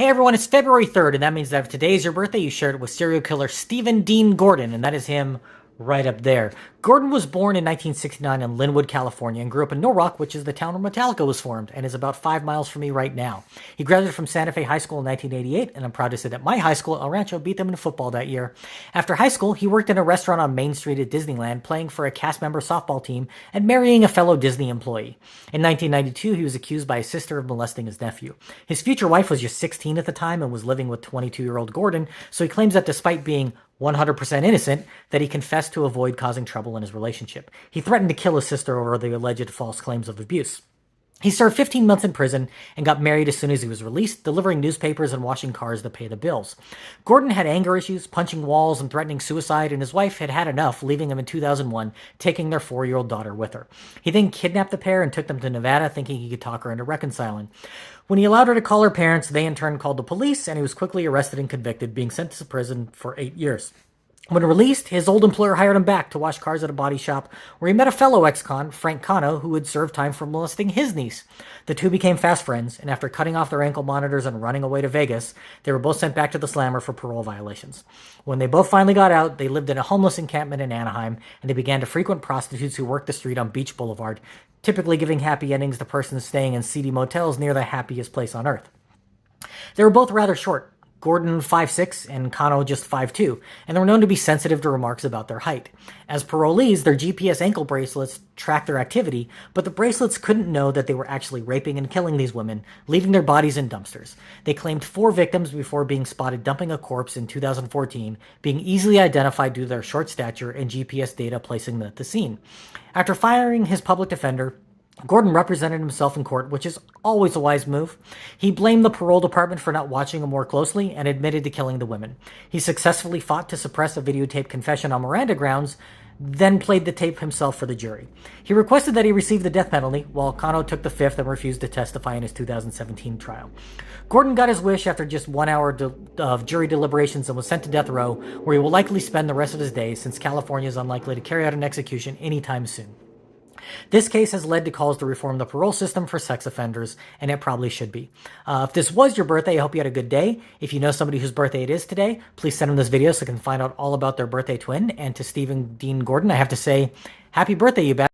Hey everyone, it's February 3rd, and that means that if today is your birthday, you shared it with serial killer Stephen Dean Gordon, and that is him right up there. Gordon was born in 1969 in Linwood, California, and grew up in Norwalk, which is the town where Metallica was formed, and is about 5 miles from me right now. He graduated from Santa Fe High School in 1988, and I'm proud to say that my high school, El Rancho, beat them in football that year. After high school, he worked in a restaurant on Main Street at Disneyland, playing for a cast member softball team and marrying a fellow Disney employee. In 1992, he was accused by his sister of molesting his nephew. His future wife was just 16 at the time and was living with 22-year-old Gordon, so he claims that despite being 100% innocent, that he confessed to avoid causing trouble in his relationship. He threatened to kill his sister over the alleged false claims of abuse. He served 15 months in prison and got married as soon as he was released, delivering newspapers and washing cars to pay the bills. Gordon had anger issues, punching walls and threatening suicide, and his wife had had enough, leaving him in 2001, taking their 4-year-old daughter with her. He then kidnapped the pair and took them to Nevada, thinking he could talk her into reconciling. When he allowed her to call her parents, they in turn called the police, and he was quickly arrested and convicted, being sent to prison for 8 years. When released, his old employer hired him back to wash cars at a body shop, where he met a fellow ex-con, Frank Cano, who had served time for molesting his niece. The two became fast friends, and after cutting off their ankle monitors and running away to Vegas, they were both sent back to the slammer for parole violations. When they both finally got out, they lived in a homeless encampment in Anaheim, and they began to frequent prostitutes who worked the street on Beach Boulevard, typically giving happy endings to persons staying in seedy motels near the happiest place on earth. They were both rather short, Gordon 5'6", and Cano just 5'2", and they were known to be sensitive to remarks about their height. As parolees, their GPS ankle bracelets tracked their activity, but the bracelets couldn't know that they were actually raping and killing these women, leaving their bodies in dumpsters. They claimed 4 victims before being spotted dumping a corpse in 2014, being easily identified due to their short stature and GPS data placing them at the scene. After firing his public defender, Gordon represented himself in court, which is always a wise move. He blamed the parole department for not watching him more closely and admitted to killing the women. He successfully fought to suppress a videotaped confession on Miranda grounds, then played the tape himself for the jury. He requested that he receive the death penalty, while Cano took the fifth and refused to testify in his 2017 trial. Gordon got his wish after just 1 hour of jury deliberations and was sent to death row, where he will likely spend the rest of his days, since California is unlikely to carry out an execution anytime soon. This case has led to calls to reform the parole system for sex offenders, and it probably should be. If this was your birthday, I hope you had a good day. If you know somebody whose birthday it is today, please send them this video so I can find out all about their birthday twin. And to Stephen Dean Gordon, I have to say, happy birthday, you bastard.